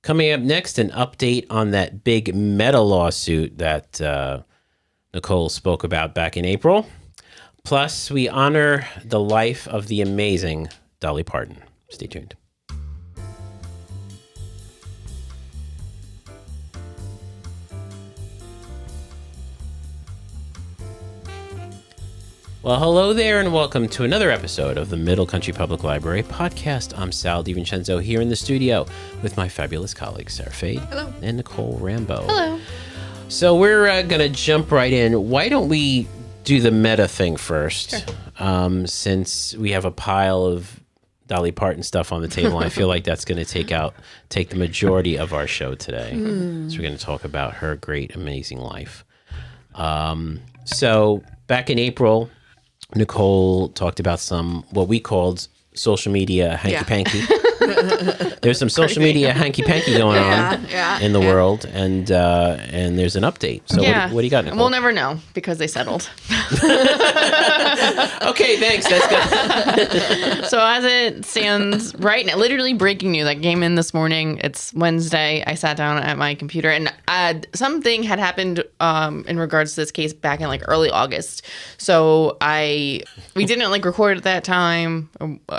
Coming up next, an update on that big Meta lawsuit that Nicole spoke about back in April. Plus, we honor the life of the amazing Dolly Parton. Stay tuned. Well, hello there, and welcome to another episode of the Middle Country Public Library podcast. I'm Sal DiVincenzo here in the studio with my fabulous colleagues, Sara Hello. and Nicole Rambo. Hello. So we're going to jump right in. Why don't we do the meta thing first? Sure. Since we have a pile of Dolly Parton stuff on the table, I feel like that's going to take the majority of our show today. So we're going to talk about her great, amazing life. So back in April, Nicole talked about what we called social media hanky-panky. There's some social media hanky-panky going on in the world, and there's an update. So what do you got, Nicole? We'll never know because they settled. Okay, thanks. That's good. So as it stands right now, literally breaking news. I came in this morning. It's Wednesday. I sat down at my computer, and something had happened in regards to this case back in early August. So we didn't record at that time,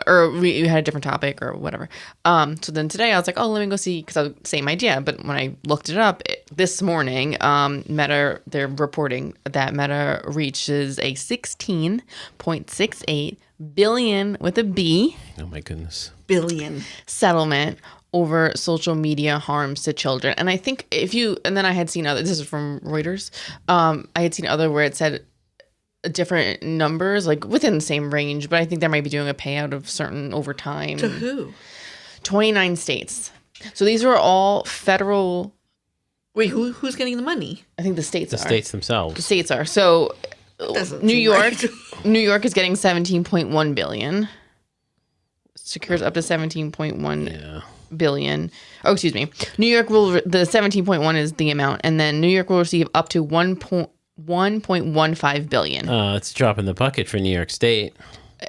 or we had a different topic or whatever. So then today I was like, oh, let me go see, because same idea. But when I looked it up this morning, Meta, they're reporting that Meta reaches a 16.68 billion with a B. Oh my goodness. Billion Settlement over social media harms to children. And I think and then I had seen this is from Reuters. I had seen other where it said different numbers, within the same range, but I think they might be doing a payout of certain over time. to who? 29 states. So these are all federal. Wait, who's getting the money? I think the states are. The states themselves. The states are. So New York, right. New York is getting 17.1 billion. Secures up to 17.1 billion. Oh, excuse me. New York the 17.1 is the amount, and then New York will receive up to 1.15 billion. It's a drop in the bucket for New York State.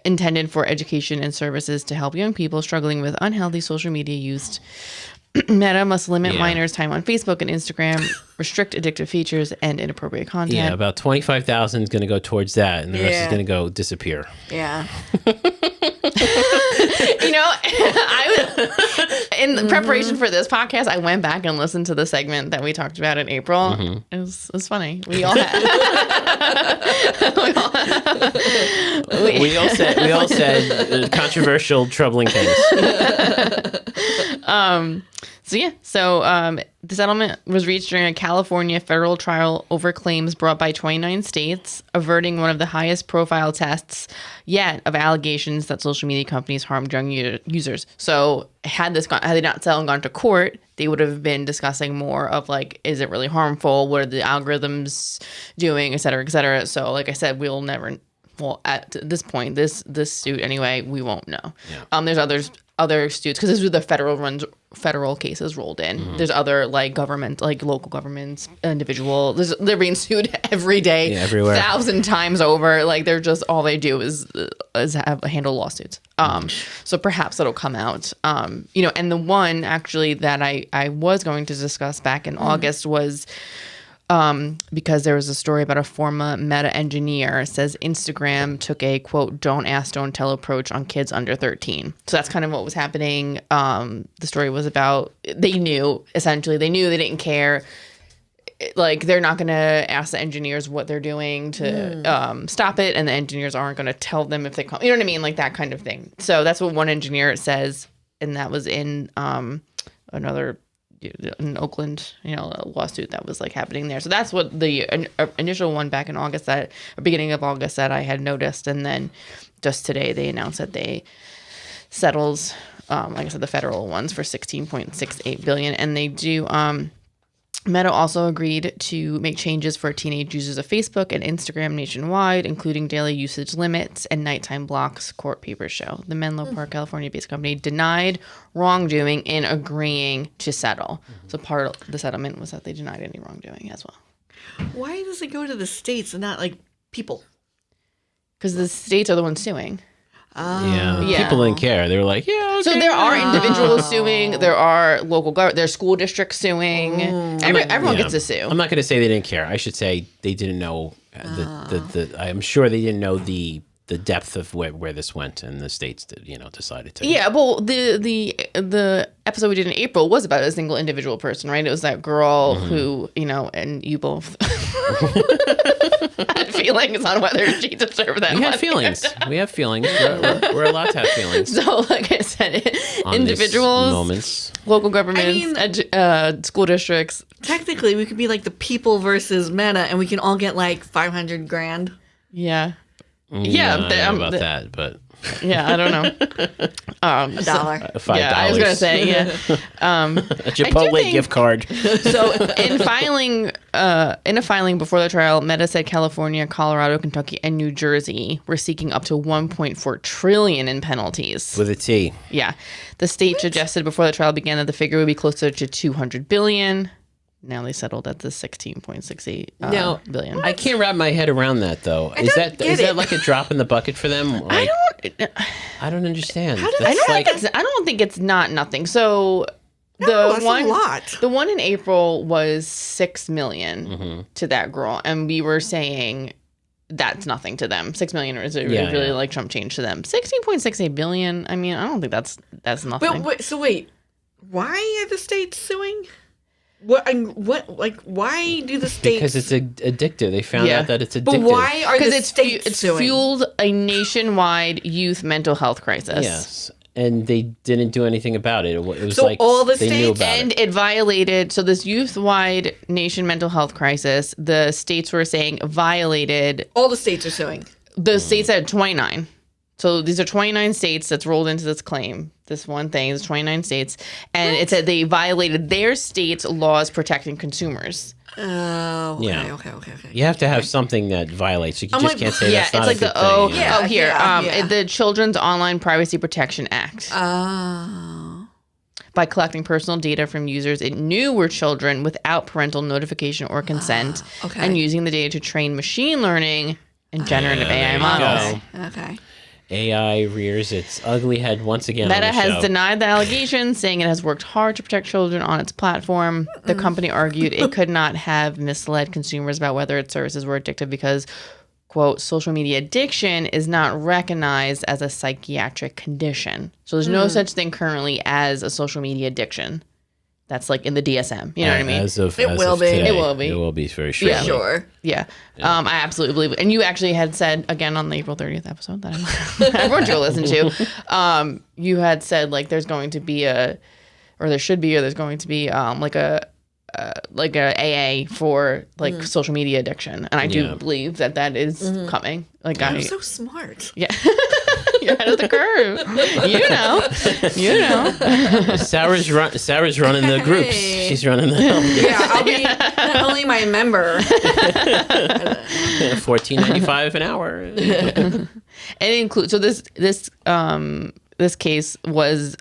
Intended for education and services to help young people struggling with unhealthy social media use. Meta must limit minors' time on Facebook and Instagram, restrict addictive features and inappropriate content. Yeah, about 25,000 is going to go towards that, and the rest is going to go disappear. Yeah. In preparation for this podcast, I went back and listened to the segment that we talked about in April. Mm-hmm. It was funny. We all had. We all said controversial, troubling things. So the settlement was reached during a California federal trial over claims brought by 29 states, averting one of the highest profile tests yet of allegations that social media companies harmed young users. So had they not settled and gone to court, they would have been discussing more of is it really harmful? What are the algorithms doing, et cetera, et cetera. So like I said, we'll never. Well, at this point, this suit anyway, we won't know. Yeah. There's other suits because this was the federal cases rolled in. Mm-hmm. There's other government, local governments, individual. They're being sued every day, everywhere, 1,000 times over. They're just all they do is handle lawsuits. So perhaps it'll come out. And the one actually that I was going to discuss back in August was. Because there was a story about a former Meta engineer says Instagram took a, quote, don't ask, don't tell approach on kids under 13. So that's kind of what was happening. The story was about, they knew they didn't care. They're not going to ask the engineers what they're doing to stop it. And the engineers aren't going to tell them if they come, you know what I mean? That kind of thing. So that's what one engineer says. And that was in another in Oakland, a lawsuit that was happening there. So that's what the initial one back in August, beginning of August, that I had noticed. And then just today they announced that they settled, like I said, the federal ones for 16.68 billion. And they do, Meta also agreed to make changes for teenage users of Facebook and Instagram nationwide, including daily usage limits and nighttime blocks, court papers show. The Menlo Park, California-based company denied wrongdoing in agreeing to settle. So part of the settlement was that they denied any wrongdoing as well. Why does it go to the states and not people? Because the states are the ones suing. Yeah. Yeah. People didn't care. They were like, yeah, okay. So there are individuals suing. There are there's school districts suing. Everyone gets to sue. I'm not going to say they didn't care. I should say they didn't know. I'm sure they didn't know the depth of where this went, and the states decided to. Yeah, well, the episode we did in April was about a single individual person, right? It was that girl who, and you both had feelings on whether she deserved that. We have feelings. We have feelings. We're allowed to have feelings. So, like I said, On individuals, moments. local governments, school districts. Technically, we could be like the people versus Meta, and we can all get like 500 grand. Yeah. I don't know about that, but yeah, I don't know. $1. $5. Yeah, I was gonna say a Chipotle gift card. So in a filing before the trial, Meta said California, Colorado, Kentucky, and New Jersey were seeking up to 1.4 trillion in penalties. With a T. Yeah, the state suggested before the trial began that the figure would be closer to 200 billion. Now they settled at the 16.68 billion. I can't wrap my head around that though. Is that like a drop in the bucket for them? Like, I don't understand. I don't think it's not nothing. So that's a lot. The one in April was 6 million to that girl, and we were saying that's nothing to them. 6 million is really like Trump change to them. 16.68 billion. I mean, I don't think that's nothing. Wait. Why are the states suing? Why do the states? Because it's addictive. They found out that it's addictive. But why are the states it's suing? fueled a nationwide youth mental health crisis. Yes, and they didn't do anything about it. It was So like all the they knew states- about And it violated, so this youth-wide nation mental health crisis, the states were saying violated, All the states are suing. the states had 29. So these are 29 states that's rolled into this claim. This one thing is 29 states. And it said they violated their state's laws protecting consumers. Oh, okay, Yeah. okay. You have to have something that violates. You just can't say that's it's not like a good the thing. Yeah. the Children's Online Privacy Protection Act. Oh. By collecting personal data from users it knew were children without parental notification or consent, okay. and using the data to train machine learning and generative there AI you models. go. Okay. AI rears its ugly head once again. Meta on the has show. denied the allegations, saying it has worked hard to protect children on its platform. The company argued it could not have misled consumers about whether its services were addictive because, quote, social media addiction is not recognized as a psychiatric condition. So there's no such thing currently as a social media addiction. That's like in the DSM. You know what I mean? As of It will be. today, It will be. It will be very shortly. Yeah. Sure. Yeah. I absolutely believe it. And you actually had said, again, on the April 30th episode that everyone should go listen to, you had said, like, there's going to be there's going to be, like a AA for, like, social media addiction. And I do believe that is coming. Like, I'm so smart. yeah. You're ahead of the curve. You know. Sarah's running the groups. Hey. She's running the Yeah, I'll be not only my member. $14.95 an hour. And it includes, so this case was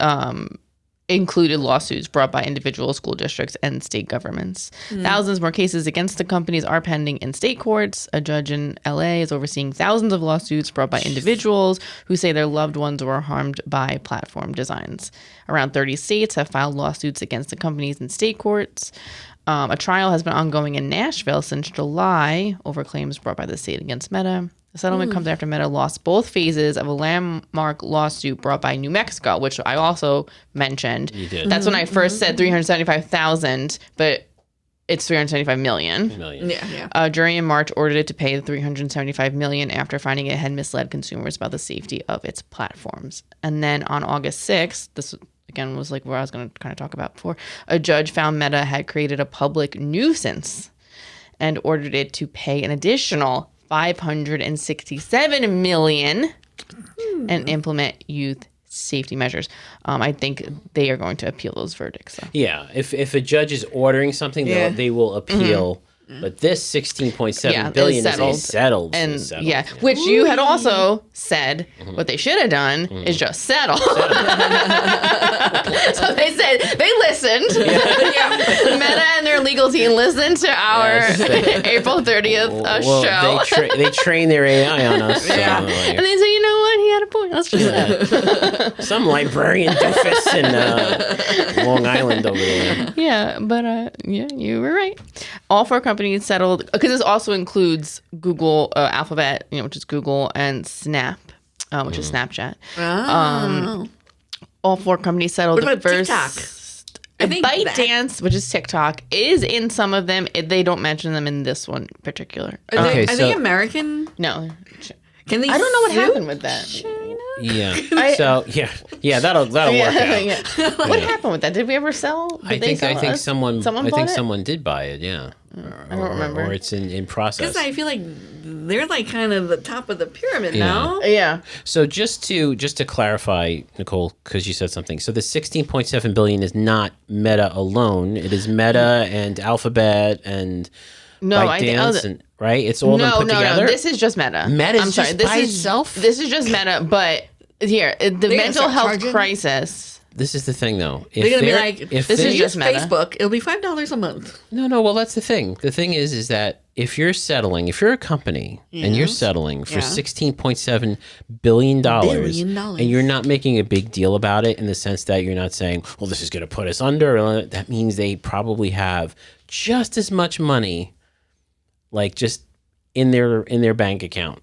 included lawsuits brought by individual school districts and state governments. Thousands more cases against the companies are pending in state courts. A judge in LA is overseeing thousands of lawsuits brought by individuals who say their loved ones were harmed by platform designs. Around 30 states have filed lawsuits against the companies in state courts. A trial has been ongoing in Nashville since July over claims brought by the state against Meta. The settlement comes after Meta lost both phases of a landmark lawsuit brought by New Mexico, which I also mentioned. You did. That's when I first said 375,000, but it's 375 million. Yeah. A jury in March ordered it to pay the 375 million after finding it had misled consumers about the safety of its platforms. And then on August 6th, this again was like where I was going to kind of talk about before, a judge found Meta had created a public nuisance and ordered it to pay an additional 567 million and implement youth safety measures. I think they are going to appeal those verdicts. So. Yeah, if a judge is ordering something, they will appeal. But this 16.7 billion is settled. And which you had also said what they should have done is just settle. So they said they listened. Meta and their legal team listened to our April 30th show. They train their AI on us. So, And they said, you know what? He had a point. Let's just say. Some librarian doofus in Long Island over there. Yeah, but yeah, you were right. All 4 companies settled, because this also includes Google, Alphabet, which is Google, and Snap, which is Snapchat. Oh. All 4 companies settled. What about the first. TikTok? I think ByteDance, which is TikTok, is in some of them. They don't mention them in this one in particular. Are they, Okay, are so- they American? No. Can they? I don't know what sue happened with that. China? Yeah. So yeah, that'll work out. Yeah. What happened with that? Did we ever sell? I think us? someone bought it? someone did buy it. Yeah. I don't remember. Or it's in process. Because I feel like they're like kind of the top of the pyramid Yeah. now. Yeah. So just to clarify, Nicole, because you said something. So the 16.7 billion is not Meta alone. It is Meta and Alphabet and No, I think ByteDance and right. It's all them put together. No. This is just Meta. Meta's I'm sorry. just This by is itself? This is just Meta, but here the gonna mental start health charging? crisis. This is the thing, though. If They're gonna be they're- like, if this they're- is use just Meta. Facebook. It'll be $5 a month. No. Well, that's the thing. The thing is that if you're a company and you're settling for Yeah. $16.7 billion, Billion dollars. and you're not making a big deal about it in the sense that you're not saying, well, this is going to put us under, that means they probably have just as much money, like just in their bank account.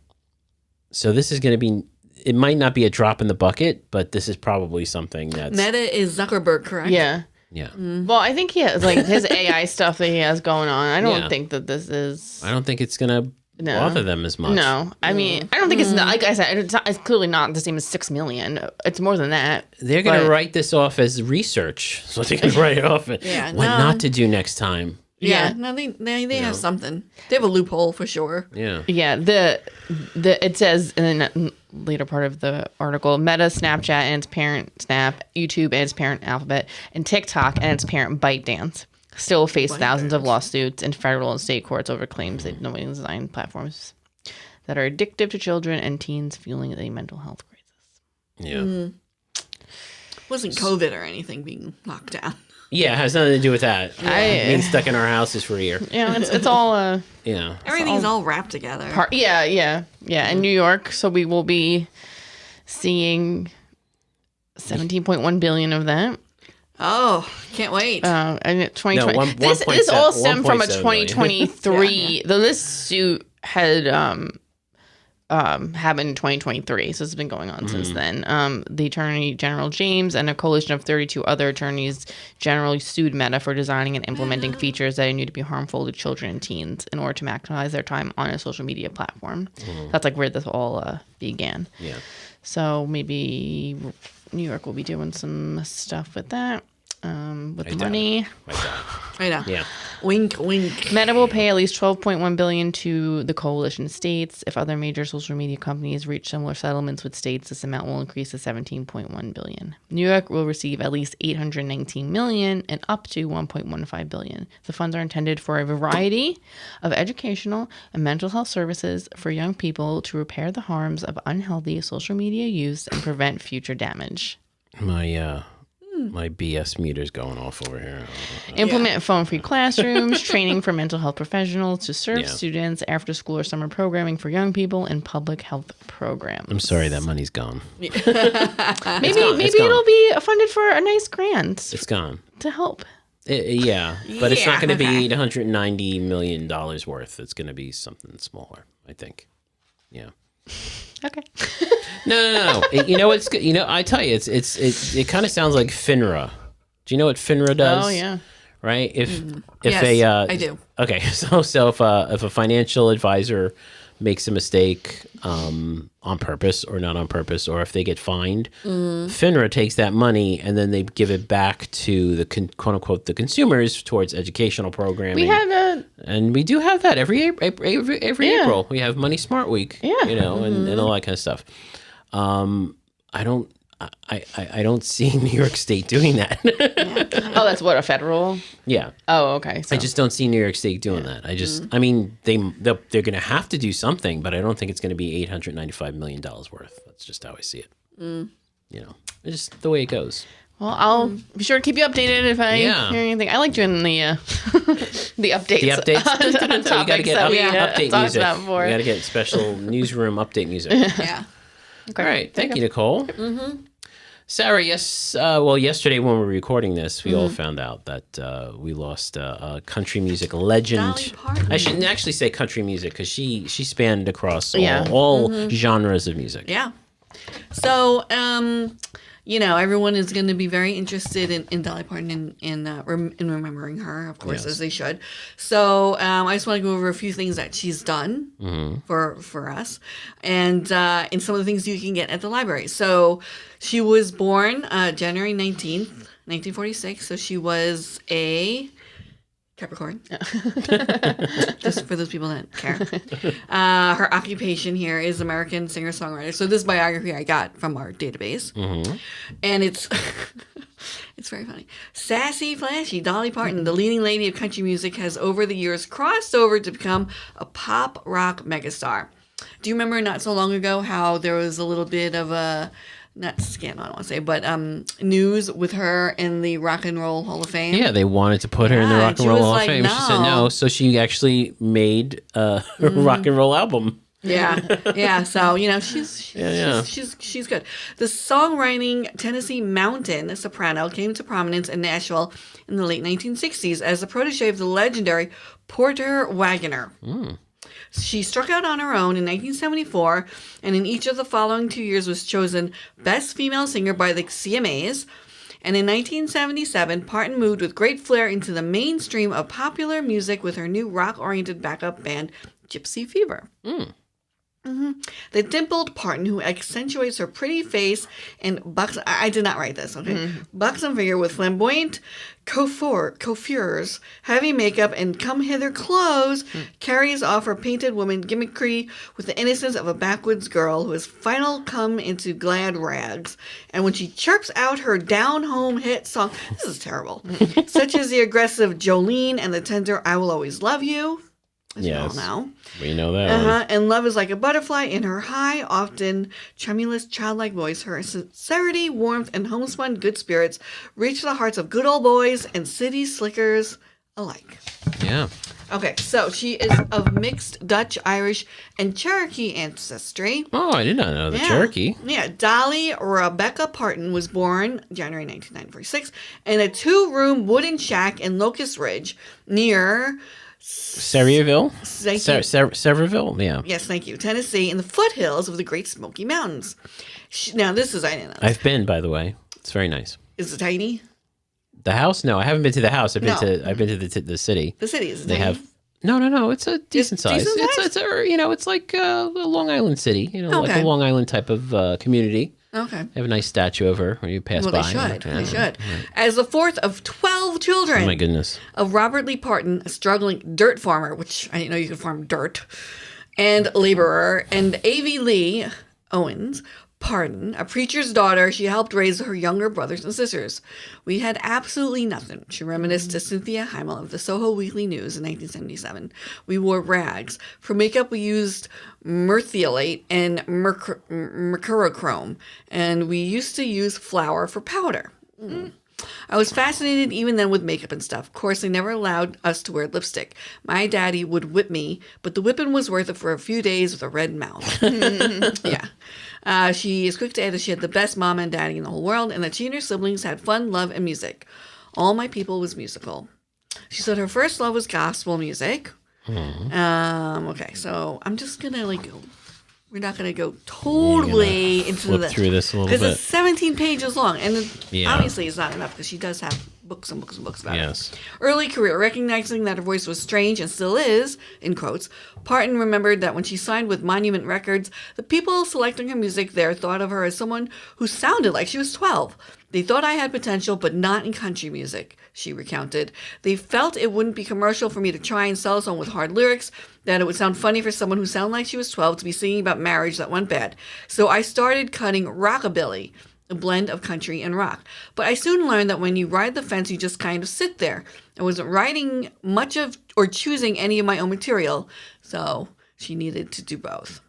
So this is going to be, it might not be a drop in the bucket, but this is probably something that's, Meta is Zuckerberg, correct? Yeah. yeah. Well, I think he has like his AI stuff that he has going on. I don't Yeah. think that this is. I don't think it's going to No. bother them as much. No, I mean, I don't think it's not, like I said, it's clearly not the same as 6 million. It's more than that. They're going to But- write this off as research. So they're going to write it off. Yeah, What no. not to do next time. Yeah. Yeah. No, they have something. They have a loophole for sure. Yeah. Yeah, the it says in the later part of the article, Meta, Snapchat and its parent Snap, YouTube and its parent Alphabet, and TikTok and its parent ByteDance still face thousands of lawsuits in federal and state courts over claims that knowingly designed platforms that are addictive to children and teens, fueling a mental health crisis. Yeah. Wasn't COVID or anything being locked down. Yeah, it has nothing to do with that. Being stuck in our houses for a year. Yeah, it's all Yeah. Everything's all wrapped together. yeah. In New York, so we will be seeing 17.1 billion of that. Oh, can't wait. And 2020. No, one- this 1.7 all stemmed from a 1.7 billion. 2023. Though this suit had happened in 2023, so it's been going on since then. The Attorney General James and a coalition of 32 other attorneys generally sued Meta for designing and implementing features that they knew to be harmful to children and teens in order to maximize their time on a social media platform. That's like where this all began. Yeah. So maybe New York will be doing some stuff with that. With the doubt money. I know. Yeah. Wink, wink. Meta will pay at least $12.1 billion to the coalition states. If other major social media companies reach similar settlements with states, this amount will increase to $17.1 billion. New York will receive at least $819 million and up to $1.15 billion. The funds are intended for a variety of educational and mental health services for young people to repair the harms of unhealthy social media use and prevent future damage. My BS meter's going off over here. Implement phone-free classrooms, training for mental health professionals to serve Yeah. students, after-school or summer programming for young people, and public health programs. I'm sorry, that money's gone. Maybe gone. it'll be funded for a nice grant It's gone. to help. Yeah, but it's not going to Yeah. be $190 million worth. It's going to be something smaller, I think. Yeah. Okay. No. You know what's good? You know, I tell you, it kind of sounds like FINRA. Do you know what FINRA does? Oh yeah. Right. If Yes, I do. Okay, so if a financial advisor makes a mistake on purpose or not on purpose, or if they get fined, FINRA takes that money and then they give it back to the quote unquote the consumers towards educational programming. We had and we do have that every April. We have Money Smart Week. Yeah. You know, and all that kind of stuff. I don't see New York State doing that. oh, that's what, a federal? Yeah. Oh, okay. So I just don't see New York State doing that. I mean, they're going to have to do something, but I don't think it's going to be $895 million worth. That's just how I see it. You know, it's just the way it goes. well, I'll be sure to keep you updated if I Yeah. hear anything. I like doing the the updates. The updates. on You got to topics get that we update talked music. about before. You got to get special newsroom update music. Yeah. All right. Thank you, Nicole. Sarah, yes. Well, yesterday when we were recording this, we all found out that we lost a country music legend. Dolly Parton. I shouldn't actually say country music because she spanned across all genres of music. Yeah. So, everyone is going to be very interested in Dolly Parton in remembering her, of course, as they should. So, I just want to go over a few things that she's done for us, and some of the things you can get at the library. So, she was born January 19th, 1946. So, she was a Capricorn. Just for those people that care. Her occupation here is American singer-songwriter. So this biography I got from our database. And it's it's very funny. Sassy, flashy Dolly Parton, the leading lady of country music, has over the years crossed over to become a pop rock megastar. Do you remember not so long ago how there was a little bit of a not scandal, I don't want to say, but news with her in the Rock and Roll Hall of Fame. Yeah, they wanted to put her in the Rock and Roll Hall of Fame. No. She said no, so she actually made a rock and roll album. Yeah. So she's good. The songwriting Tennessee Mountain soprano came to prominence in Nashville in the late 1960s as the protege of the legendary Porter Wagoner. She struck out on her own in 1974, and in each of the following 2 years was chosen Best Female Singer by the CMAs. And in 1977, Parton moved with great flair into the mainstream of popular music with her new rock-oriented backup band, Gypsy Fever. The dimpled Parton, who accentuates her pretty face and buxom... I did not write this, okay? Buxom figure with flamboyant coiffures, heavy makeup, and come-hither clothes, carries off her painted woman gimmickry with the innocence of a backwoods girl who has finally come into glad rags. And when she chirps out her down-home hit song... This is terrible. Such as the aggressive Jolene and the tender I Will Always Love You... Yes, now. We know that one. And love is like a butterfly in her high, often tremulous, childlike voice. Her sincerity, warmth, and homespun good spirits reach the hearts of good old boys and city slickers alike. Yeah. Okay, so she is of mixed Dutch, Irish, and Cherokee ancestry. Oh, I did not know the Cherokee. Yeah, Dolly Rebecca Parton was born January 1946 in a 2-room wooden shack in Locust Ridge near... Saraville? Saraville, yeah. Yes, thank you. Tennessee, in the foothills of the Great Smoky Mountains. Now, this is, I didn't know. I've been, by the way. It's very nice. Is it tiny? The house? No, I haven't been to the house. I've been to the city. The city is They tiny. have no. It's a decent size. Decent size? It's like a Long Island city. Like Okay. a Long Island type of community. Okay. They have a nice statue of her when you pass by. They should. They should. As the fourth of 12 children. Oh my goodness. Of Robert Lee Parton, a struggling dirt farmer, which I didn't know you could farm dirt, and laborer, and Avie Lee Owens Parton, a preacher's daughter, she helped raise her younger brothers and sisters. We had absolutely nothing, she reminisced to Cynthia Heimel of the Soho Weekly News in 1977. We wore rags. For makeup, we used merthiolate and mercurochrome, and we used to use flour for powder. I was fascinated even then with makeup and stuff. Of course, they never allowed us to wear lipstick. My daddy would whip me, but the whipping was worth it for a few days with a red mouth. Yeah. She is quick to add that she had the best mom and daddy in the whole world and that she and her siblings had fun, love, and music. All my people was musical. She said her first love was gospel music. Okay, so I'm just going to we're not going to go totally into through this a little bit. Because it's 17 pages long. And Yeah. obviously it's not enough because she does have books and books and books about Yes. it. Early career, recognizing that her voice was strange and still is, in quotes, Parton remembered that when she signed with Monument Records, the people selecting her music there thought of her as someone who sounded like she was 12. They thought I had potential, but not in country music, she recounted. They felt it wouldn't be commercial for me to try and sell a song with hard lyrics, that it would sound funny for someone who sounded like she was 12 to be singing about marriage that went bad. So I started cutting rockabilly, a blend of country and rock. But I soon learned that when you ride the fence, you just kind of sit there. I wasn't writing much of or choosing any of my own material, so she needed to do both.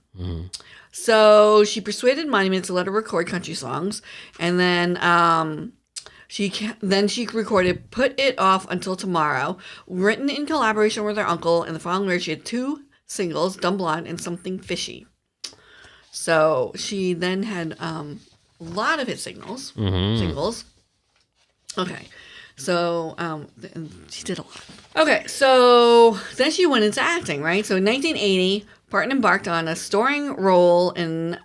So she persuaded Monument to let her record country songs, and then she recorded "Put It Off Until Tomorrow," written in collaboration with her uncle. And the following year, she had 2 singles, "Dumb Blonde" and "Something Fishy." So she then had a lot of hit singles. Okay. So she did a lot. Okay, so then she went into acting, right? So in 1980, Parton embarked on a starring role in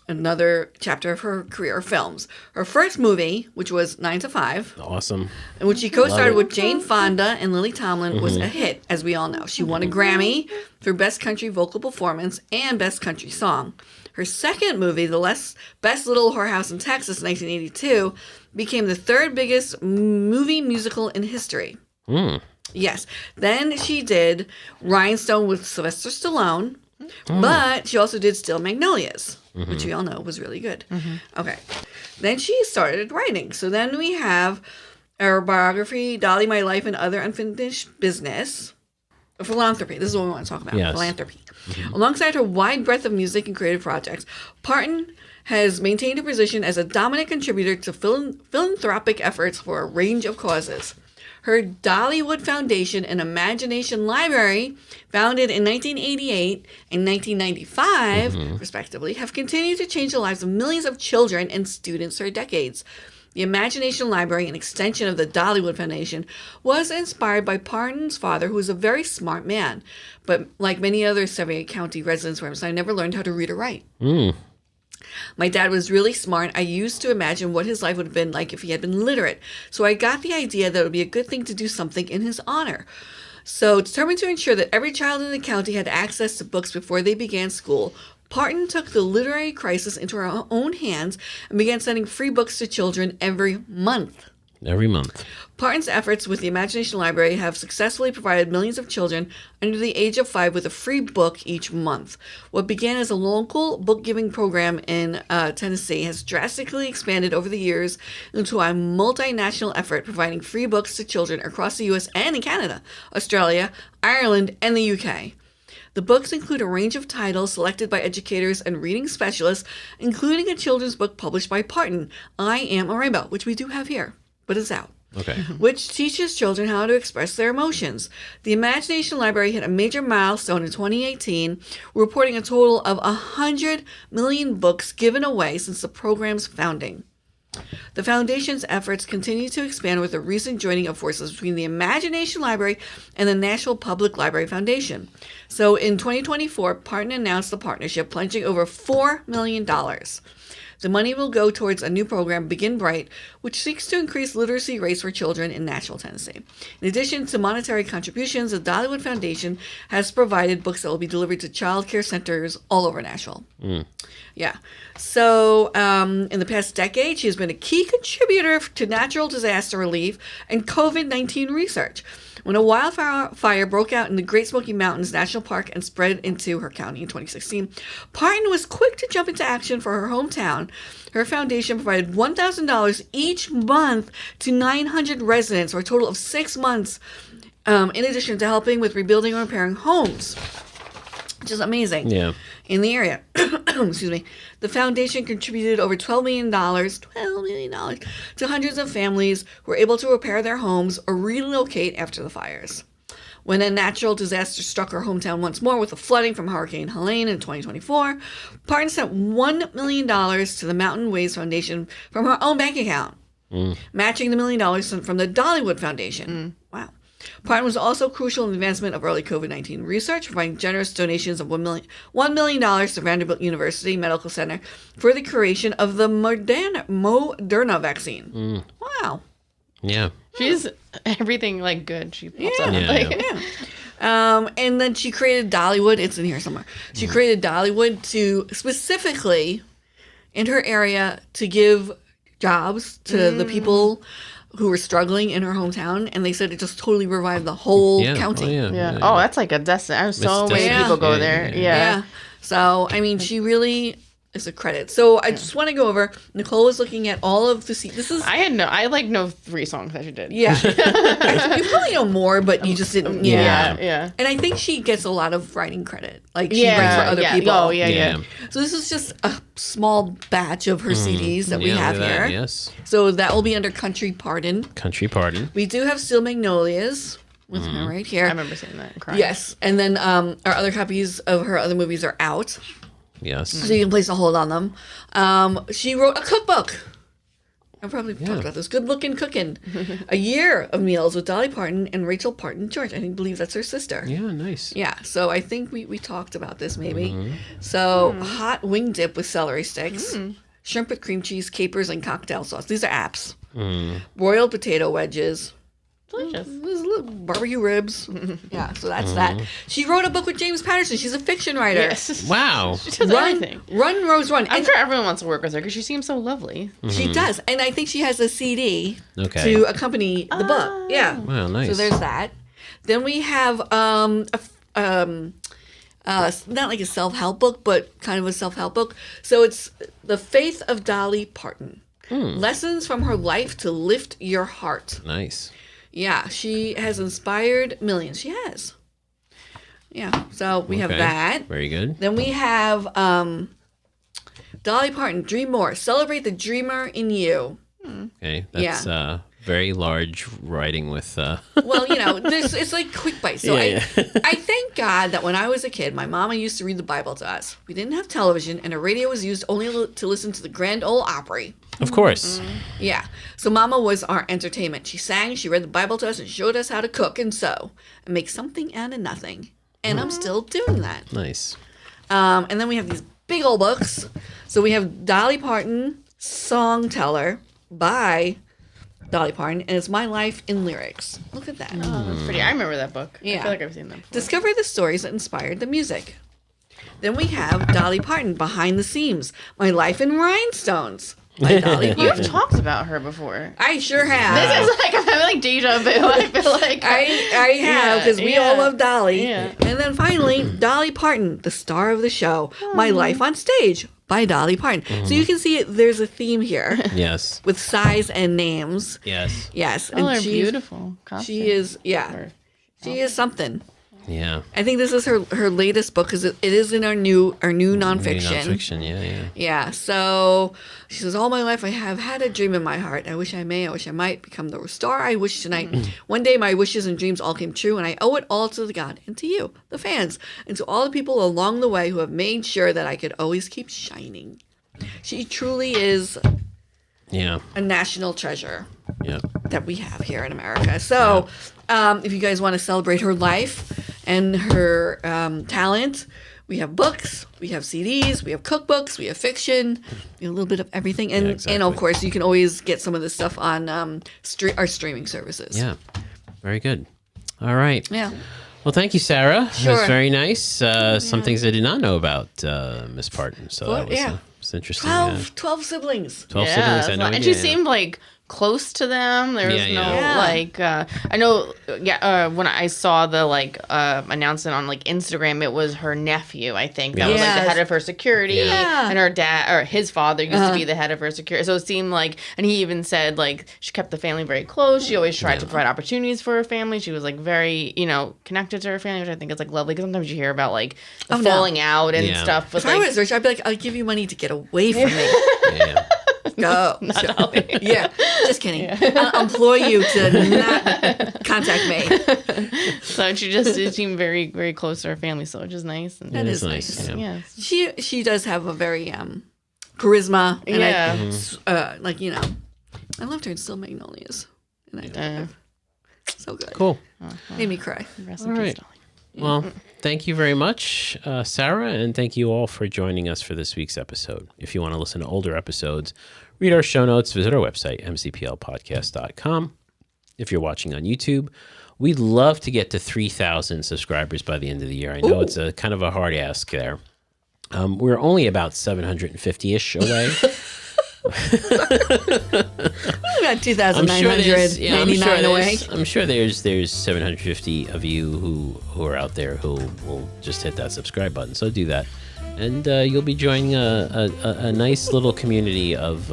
another chapter of her career, films. Her first movie, which was 9 to 5, Awesome. in which she co-starred with Jane Fonda and Lily Tomlin, was a hit, as we all know. She won a Grammy for Best Country Vocal Performance and Best Country Song. Her second movie, The Best Little Whorehouse in Texas, 1982, became the third biggest movie musical in history. Yes. Then she did Rhinestone with Sylvester Stallone, but she also did Steel Magnolias, which we all know was really good. Okay. Then she started writing. So then we have her biography, Dolly, My Life and Other Unfinished Business. Philanthropy. This is what we want to talk about. Yes. Philanthropy. Alongside her wide breadth of music and creative projects, Parton has maintained her position as a dominant contributor to philanthropic efforts for a range of causes. Her Dollywood Foundation and Imagination Library, founded in 1988 and 1995, respectively, have continued to change the lives of millions of children and students for decades. The Imagination Library, an extension of the Dollywood Foundation, was inspired by Parton's father, who was a very smart man. But like many other Sevier County residents where I never learned how to read or write. My dad was really smart. I used to imagine what his life would have been like if he had been literate. So I got the idea that it would be a good thing to do something in his honor. So, determined to ensure that every child in the county had access to books before they began school, Parton took the literary crisis into her own hands and began sending free books to children every month. Parton's efforts with the Imagination Library have successfully provided millions of children under the age of 5 with a free book each month. What began as a local book-giving program in Tennessee has drastically expanded over the years into a multinational effort providing free books to children across the U.S. and in Canada, Australia, Ireland, and the UK. The books include a range of titles selected by educators and reading specialists, including a children's book published by Parton, I Am a Rainbow, which we do have here, but it's out. Which teaches children how to express their emotions. The Imagination Library hit a major milestone in 2018, reporting a total of 100 million books given away since the program's founding. The Foundation's efforts continue to expand with the recent joining of forces between the Imagination Library and the National Public Library Foundation. So in 2024, Parton announced the partnership, pledging over $4 million. The money will go towards a new program, Begin Bright, which seeks to increase literacy rates for children in Nashville, Tennessee. In addition to monetary contributions, the Dollywood Foundation has provided books that will be delivered to child care centers all over Nashville. Yeah. So in the past decade, she has been a key contributor to natural disaster relief and COVID-19 research. When a wildfire broke out in the Great Smoky Mountains National Park and spread into her county in 2016, Parton was quick to jump into action for her hometown. Her foundation provided $1,000 each month to 900 residents for a total of 6 months, in addition to helping with rebuilding and repairing homes, which is amazing. In the area. Excuse me. The foundation contributed over $12 million to hundreds of families who were able to repair their homes or relocate after the fires. When a natural disaster struck her hometown once more with the flooding from Hurricane Helene in 2024, Parton sent $1 million to the Mountain Ways Foundation from her own bank account, matching the $1 million sent from the Dollywood Foundation. Wow. Parton was also crucial in the advancement of early COVID-19 research, providing generous donations of $1 million to Vanderbilt University Medical Center for the creation of the Moderna vaccine. Wow. Yeah. She's everything like good. She pops up. And then she created Dollywood. It's in here somewhere. She created Dollywood to specifically in her area to give jobs to the people who were struggling in her hometown, and they said it just totally revived the whole county. Oh, that's like a destination. So many people go there. So, I mean, she really is a credit. So, I just want to go over. Nicole was looking at all of the. This is. I know 3 songs that she did. Yeah, you probably know more, but you just didn't. Yeah. And I think she gets a lot of writing credit. Like she writes for other people. Oh, yeah. So this is just a small batch of her CDs that we have here. Yes. So that will be under Country Parton. We do have Steel Magnolias with her right here. I remember seeing that and crying. Yes. And then our other copies of her other movies are out. Yes. So you can place a hold on them. She wrote a cookbook. I probably talked about this. Good Looking Cooking. A year of meals with Dolly Parton and Rachel Parton George. I believe that's her sister. Yeah, nice. Yeah, so I think we talked about this maybe. So hot wing dip with celery sticks, shrimp with cream cheese, capers, and cocktail sauce. These are apps. Broiled potato wedges. Delicious. Barbecue ribs. Yeah, so that's that. She wrote a book with James Patterson. She's a fiction writer. Yes. Wow. She does everything. Run, Rose, Run. I'm sure everyone wants to work with her because she seems so lovely. She does. And I think she has a CD Okay. to accompany the book. Yeah. Wow, nice. So there's that. Then we have not like a self-help book, but kind of a self-help book. So it's The Faith of Dolly Parton. Lessons from her life to lift your heart. Nice. Yeah, she has inspired millions. She has. Yeah, so we have that. Very good. Then we have Dolly Parton, Dream More. Celebrate the dreamer in you. Okay. That's very large writing with... Well, it's like quick bites. So I thank God that when I was a kid, my mama used to read the Bible to us. We didn't have television, and a radio was used only to listen to the Grand Ole Opry. Of course. Yeah. So Mama was our entertainment. She sang, she read the Bible to us, and showed us how to cook and sew and make something out of nothing. And I'm still doing that. Nice. And then we have these big old books. So we have Dolly Parton, Song Teller by Dolly Parton, and it's My Life in Lyrics. Look at that. Oh, that's pretty. I remember that book. Yeah. I feel like I've seen that before. Discover the stories that inspired the music. Then we have Dolly Parton, Behind the Seams, My Life in Rhinestones by Dolly You've Parton. talked about her before. I sure have. This is like, I'm having like deja vu. I feel like. I have, because we all love Dolly. Yeah. And then finally, Dolly Parton, the star of the show, My Life on Stage by Dolly Parton. So you can see there's a theme here Yes. with size and names. Yes. Yes. Oh, they're beautiful. She is, she is something. Yeah. I think this is her latest book because it is in our new nonfiction. Nonfiction, yeah. Yeah, so she says, all my life I have had a dream in my heart. I wish I might become the star I wish tonight. One day my wishes and dreams all came true, and I owe it all to the God and to you, the fans, and to all the people along the way who have made sure that I could always keep shining. She truly is a national treasure that we have here in America. So if you guys want to celebrate her life and her talent, we have books, we have CDs, we have cookbooks, we have fiction, a little bit of everything. And and of course, you can always get some of this stuff on our streaming services. Yeah. Very good. All right. Yeah. Well, thank you, Sarah. Sure. That was very nice. Some things I did not know about Miss Parton. So that was interesting. 12 siblings. 12 siblings. I know. And she seemed like close to them. There was I know when I saw the announcement on Instagram, it was her nephew, I think, that was the head of her security, and her dad or his father used to be the head of her security. So it seemed and he even said she kept the family very close. She always tried to provide opportunities for her family. She was very connected to her family, which I think is lovely, because sometimes you hear about the falling out and stuff. With, if I was rich, I'd be I'll give you money to get away from me. Go. Not Dolly. Yeah, just kidding. I'll implore you to not contact me. So she seemed very, very close to her family, so which is nice. And that is nice. Yeah. She does have a very charisma. And I loved her in Still Magnolias. And so good. Cool. Made me cry. Rest in peace, Dolly. Well, thank you very much, Sarah, and thank you all for joining us for this week's episode. If you want to listen to older episodes, read our show notes, visit our website, mcplpodcast.com. If you're watching on YouTube, we'd love to get to 3,000 subscribers by the end of the year. I know it's a kind of a hard ask there. We're only about 750-ish away. About 2,999 away. I'm sure there's 750 of you who are out there who will just hit that subscribe button. So do that, and you'll be joining a nice little community of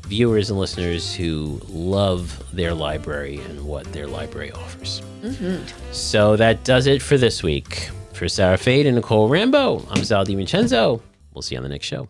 viewers and listeners who love their library and what their library offers. So that does it for this week. For Sarah Fade and Nicole Rambo, I'm Sal DiVincenzo. We'll see you on the next show.